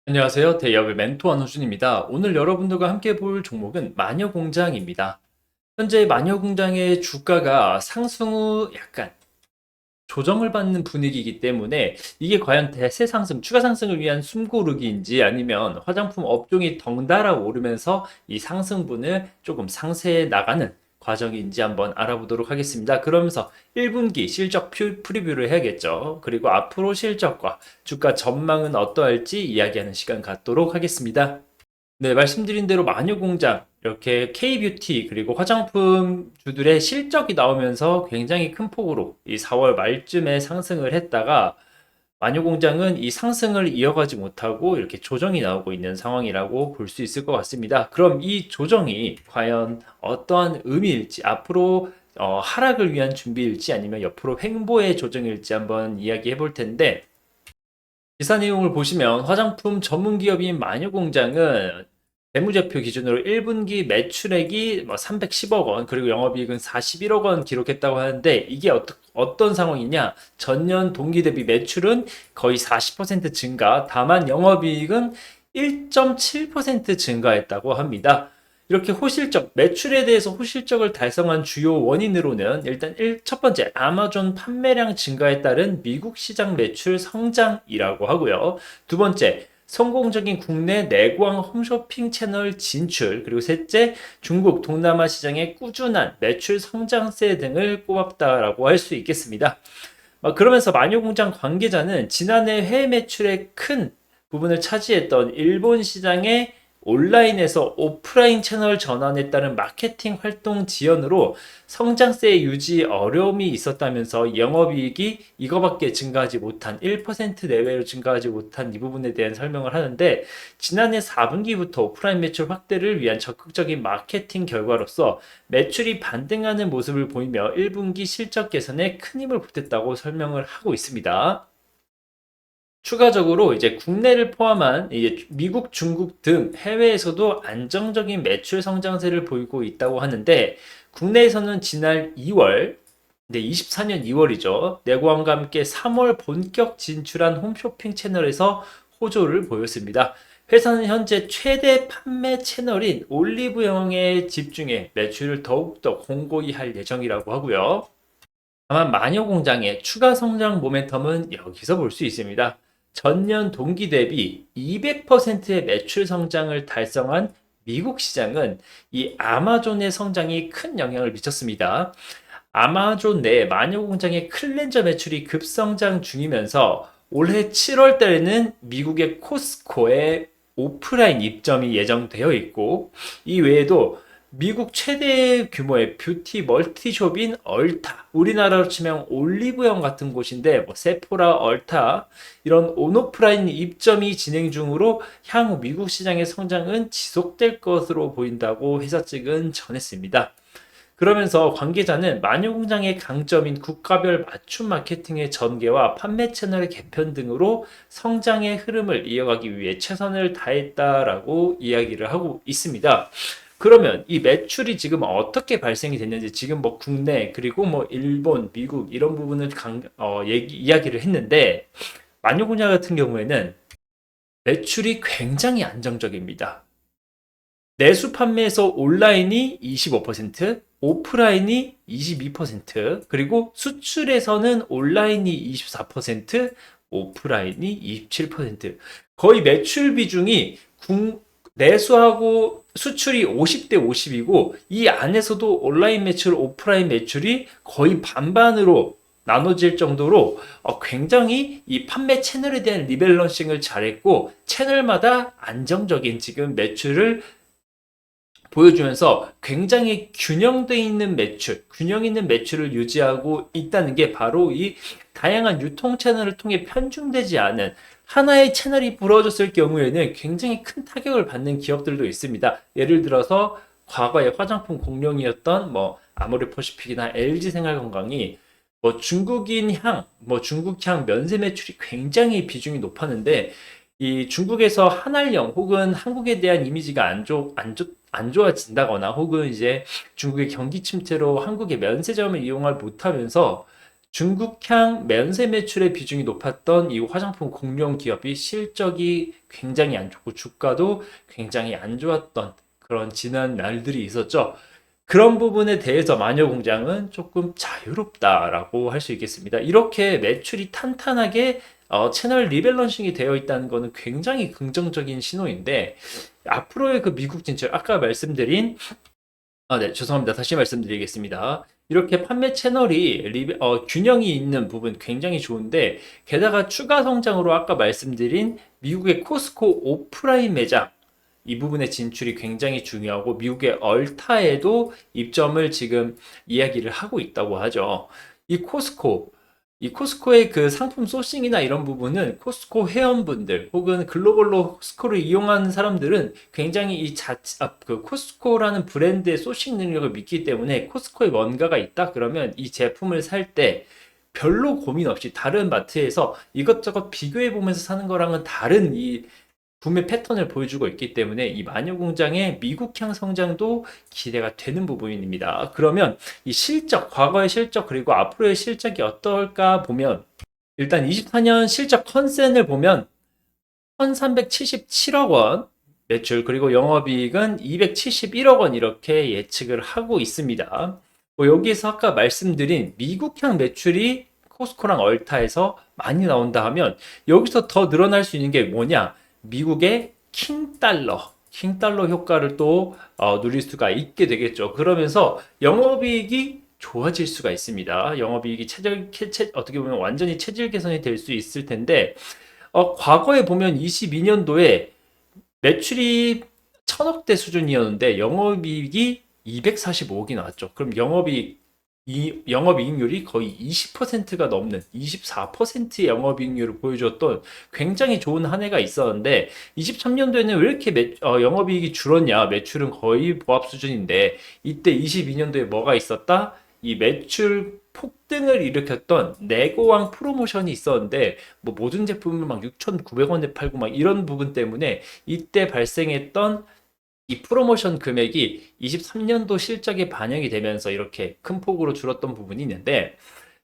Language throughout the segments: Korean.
안녕하세요. 대기업의 멘토 한호준입니다. 오늘 여러분들과 함께 볼 종목은 마녀공장입니다. 현재 마녀공장의 주가가 상승 후 약간 조정을 받는 분위기이기 때문에 이게 과연 대세 상승, 추가 상승을 위한 숨고르기인지 아니면 화장품 업종이 덩달아 오르면서 이 상승분을 조금 상쇄해 나가는 과정인지 한번 알아보도록 하겠습니다. 그러면서 1분기 실적 프리뷰를 해야겠죠. 그리고 앞으로 실적과 주가 전망은 어떠할지 이야기하는 시간 갖도록 하겠습니다. 네, 말씀드린 대로 마녀공장, 이렇게 K뷰티, 그리고 화장품 주들의 실적이 나오면서 굉장히 큰 폭으로 이 4월 말쯤에 상승을 했다가 마녀공장은 이 상승을 이어가지 못하고 이렇게 조정이 나오고 있는 상황이라고 볼 수 있을 것 같습니다. 그럼 이 조정이 과연 어떠한 의미일지, 앞으로 하락을 위한 준비일지 아니면 옆으로 횡보의 조정일지 한번 이야기해 볼 텐데, 기사 내용을 보시면 화장품 전문 기업인 마녀공장은 재무제표 기준으로 1분기 매출액이 310억 원, 그리고 영업이익은 41억 원 기록했다고 하는데, 이게 어떤 상황이냐? 전년 동기 대비 매출은 거의 40% 증가, 다만 영업이익은 1.7% 증가했다고 합니다. 이렇게 호실적, 매출에 대해서 호실적을 달성한 주요 원인으로는 일단 첫 번째, 아마존 판매량 증가에 따른 미국 시장 매출 성장이라고 하고요. 두 번째, 성공적인 국내 내광 홈쇼핑 채널 진출, 그리고 셋째, 중국 동남아 시장의 꾸준한 매출 성장세 등을 꼽았다라고 할 수 있겠습니다. 그러면서 마녀공장 관계자는 지난해 해외 매출의 큰 부분을 차지했던 일본 시장의 온라인에서 오프라인 채널 전환에 따른 마케팅 활동 지연으로 성장세 유지 어려움이 있었다면서 영업이익이 이거밖에 증가하지 못한 1% 내외로 증가하지 못한 이 부분에 대한 설명을 하는데, 지난해 4분기부터 오프라인 매출 확대를 위한 적극적인 마케팅 결과로서 매출이 반등하는 모습을 보이며 1분기 실적 개선에 큰 힘을 보탰다고 설명을 하고 있습니다. 추가적으로 이제 국내를 포함한 이제 미국, 중국 등 해외에서도 안정적인 매출 성장세를 보이고 있다고 하는데, 국내에서는 지난 2월, 24년 2월이죠. 내고함과 함께 3월 본격 진출한 홈쇼핑 채널에서 호조를 보였습니다. 회사는 현재 최대 판매 채널인 올리브영에 집중해 매출을 더욱더 공고히 할 예정이라고 하고요. 다만 마녀공장의 추가 성장 모멘텀은 여기서 볼 수 있습니다. 전년 동기 대비 200%의 매출 성장을 달성한 미국 시장은 이 아마존의 성장이 큰 영향을 미쳤습니다. 아마존 내 마녀공장의 클렌저 매출이 급성장 중이면서 올해 7월 달에는 미국의 코스코에 오프라인 입점이 예정되어 있고, 이 외에도 미국 최대 규모의 뷰티 멀티숍인 얼타, 우리나라로 치면 올리브영 같은 곳인데 세포라, 얼타 이런 온오프라인 입점이 진행 중으로 향후 미국 시장의 성장은 지속될 것으로 보인다고 회사 측은 전했습니다. 그러면서 관계자는 마녀공장의 강점인 국가별 맞춤 마케팅의 전개와 판매 채널의 개편 등으로 성장의 흐름을 이어가기 위해 최선을 다했다라고 이야기를 하고 있습니다. 그러면 이 매출이 지금 어떻게 발생이 됐는지, 지금 국내 그리고 일본, 미국 이런 부분을 이야기를 했는데, 마녀공장 같은 경우에는 매출이 굉장히 안정적입니다. 내수 판매에서 온라인이 25%, 오프라인이 22%, 그리고 수출에서는 온라인이 24%, 오프라인이 27%. 거의 매출 비중이 내수하고 수출이 50대 50이고, 이 안에서도 온라인 매출, 오프라인 매출이 거의 반반으로 나눠질 정도로 굉장히 이 판매 채널에 대한 리밸런싱을 잘했고, 채널마다 안정적인 지금 매출을 보여주면서 굉장히 균형되어 있는 매출, 균형 있는 매출을 유지하고 있다는 게 바로 이 다양한 유통 채널을 통해 편중되지 않은, 하나의 채널이 부러졌을 경우에는 굉장히 큰 타격을 받는 기업들도 있습니다. 예를 들어서 과거에 화장품 공룡이었던 아모레퍼시픽이나 LG생활건강이 중국인 향, 중국 향 면세 매출이 굉장히 비중이 높았는데, 이 중국에서 한알령 혹은 한국에 대한 이미지가 안 좋아진다거나, 혹은 이제 중국의 경기 침체로 한국의 면세점을 이용을 못하면서 중국향 면세 매출의 비중이 높았던 이 화장품 공룡 기업이 실적이 굉장히 안 좋고 주가도 굉장히 안 좋았던 그런 지난 날들이 있었죠. 그런 부분에 대해서 마녀공장은 조금 자유롭다라고 할 수 있겠습니다. 이렇게 매출이 탄탄하게 채널 리밸런싱이 되어 있다는 것은 굉장히 긍정적인 신호인데 앞으로의 그 미국 진출, 아까 말씀드린 네, 죄송합니다. 다시 말씀드리겠습니다. 이렇게 판매 채널이 균형이 있는 부분 굉장히 좋은데 게다가 추가 성장으로 아까 말씀드린 미국의 코스코 오프라인 매장 이 부분의 진출이 굉장히 중요하고 미국의 얼타에도 입점을 지금 이야기를 하고 있다고 하죠. 이 코스코, 이 코스코의 그 상품 소싱이나 이런 부분은 코스코 회원분들 혹은 글로벌로 코스코를 이용하는 사람들은 굉장히 그 코스코라는 브랜드의 소싱 능력을 믿기 때문에 코스코에 뭔가가 있다 그러면 이 제품을 살 때 별로 고민 없이 다른 마트에서 이것저것 비교해 보면서 사는 거랑은 다른 이 구매 패턴을 보여주고 있기 때문에 이 마녀공장의 미국향 성장도 기대가 되는 부분입니다. 그러면 이 실적, 과거의 실적 그리고 앞으로의 실적이 어떨까 보면 일단 24년 실적 컨센을 보면 1377억 원 매출 그리고 영업이익은 271억 원 이렇게 예측을 하고 있습니다. 여기서 아까 말씀드린 미국향 매출이 코스코랑 얼타에서 많이 나온다 하면 여기서 더 늘어날 수 있는 게 뭐냐? 미국의 킹달러 효과를 또 누릴 수가 있게 되겠죠. 그러면서 영업이익이 좋아질 수가 있습니다. 영업이익이 어떻게 보면 완전히 체질 개선이 될 수 있을 텐데 과거에 보면 22년도에 매출이 1000억대 수준이었는데 영업이익이 245억이 나왔죠. 그럼 영업이익률이 거의 20%가 넘는 24%의 영업이익률을 보여줬던 굉장히 좋은 한 해가 있었는데 23년도에는 왜 이렇게 영업이익이 줄었냐? 매출은 거의 보합 수준인데 이때 22년도에 뭐가 있었다? 이 매출 폭등을 일으켰던 내고왕 프로모션이 있었는데 뭐 모든 제품을 막 6,900원에 팔고 막 이런 부분 때문에 이때 발생했던 이 프로모션 금액이 23년도 실적에 반영이 되면서 이렇게 큰 폭으로 줄었던 부분이 있는데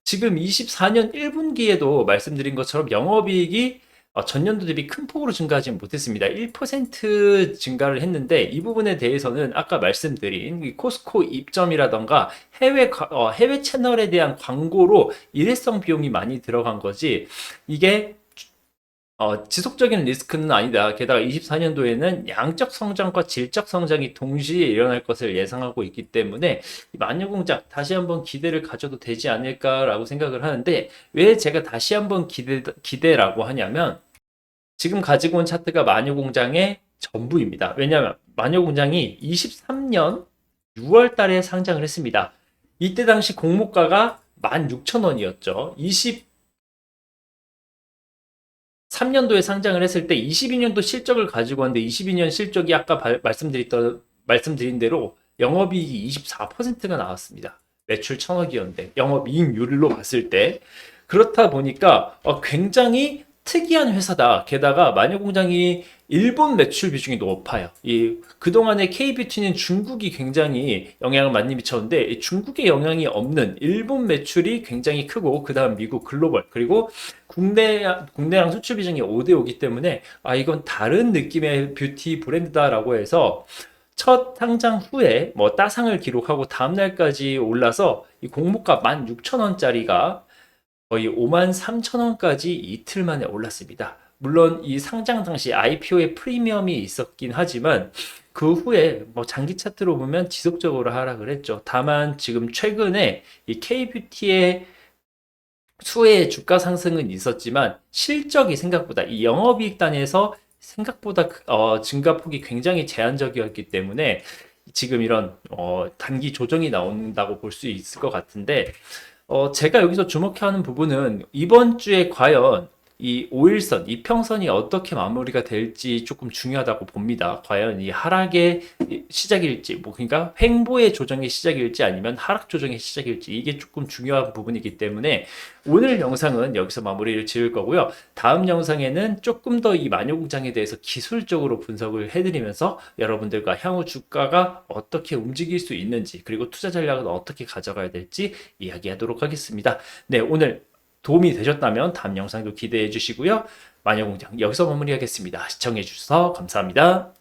지금 24년 1분기에도 말씀드린 것처럼 영업이익이 전년도 대비 큰 폭으로 증가하지 못했습니다. 1% 증가를 했는데 이 부분에 대해서는 아까 말씀드린 이 코스코 입점이라던가 해외 채널에 대한 광고로 일회성 비용이 많이 들어간 거지 이게 지속적인 리스크는 아니다. 게다가 24년도에는 양적 성장과 질적 성장이 동시에 일어날 것을 예상하고 있기 때문에 이 마녀공장 다시 한번 기대를 가져도 되지 않을까라고 생각을 하는데 왜 제가 다시 한번 기대라고 하냐면 지금 가지고 온 차트가 마녀공장의 전부입니다. 왜냐하면 마녀공장이 23년 6월 달에 상장을 했습니다. 이때 당시 공모가가 16,000원이었죠. 3년도에 상장을 했을 때 22년도 실적을 가지고 왔는데 22년 실적이 아까 말씀드린 대로 영업이익이 24%가 나왔습니다. 매출 1,000억이었는데 영업이익률로 봤을 때 그렇다 보니까 굉장히 특이한 회사다. 게다가 마녀공장이 일본 매출 비중이 높아요. 그동안에 K뷰티는 중국이 굉장히 영향을 많이 미쳤는데 중국의 영향이 없는 일본 매출이 굉장히 크고 그 다음 미국 글로벌 그리고 국내랑 수출 비중이 5대 5기 때문에 이건 다른 느낌의 뷰티 브랜드다라고 해서 첫 상장 후에 뭐 따상을 기록하고 다음 날까지 올라서 이 공모가 16,000원짜리가 거의 53,000원까지 이틀 만에 올랐습니다. 물론 이 상장 당시 IPO의 프리미엄이 있었긴 하지만 그 후에 뭐 장기 차트로 보면 지속적으로 하락을 했죠. 다만 지금 최근에 이 K뷰티의 수혜의 주가 상승은 있었지만 실적이 생각보다 이 영업이익 단에서 생각보다 증가폭이 굉장히 제한적이었기 때문에 지금 이런 단기 조정이 나온다고 볼 수 있을 것 같은데 제가 여기서 주목해야 하는 부분은 이번 주에 과연 이 5일선, 이평선이 어떻게 마무리가 될지 조금 중요하다고 봅니다. 과연 이 하락의 시작일지, 뭐 그러니까 횡보의 조정의 시작일지 아니면 하락 조정의 시작일지 이게 조금 중요한 부분이기 때문에 오늘 영상은 여기서 마무리를 지을 거고요. 다음 영상에는 조금 더 이 마녀공장에 대해서 기술적으로 분석을 해드리면서 여러분들과 향후 주가가 어떻게 움직일 수 있는지 그리고 투자 전략은 어떻게 가져가야 될지 이야기하도록 하겠습니다. 네, 오늘 도움이 되셨다면 다음 영상도 기대해 주시고요. 마녀공장 여기서 마무리하겠습니다. 시청해 주셔서 감사합니다.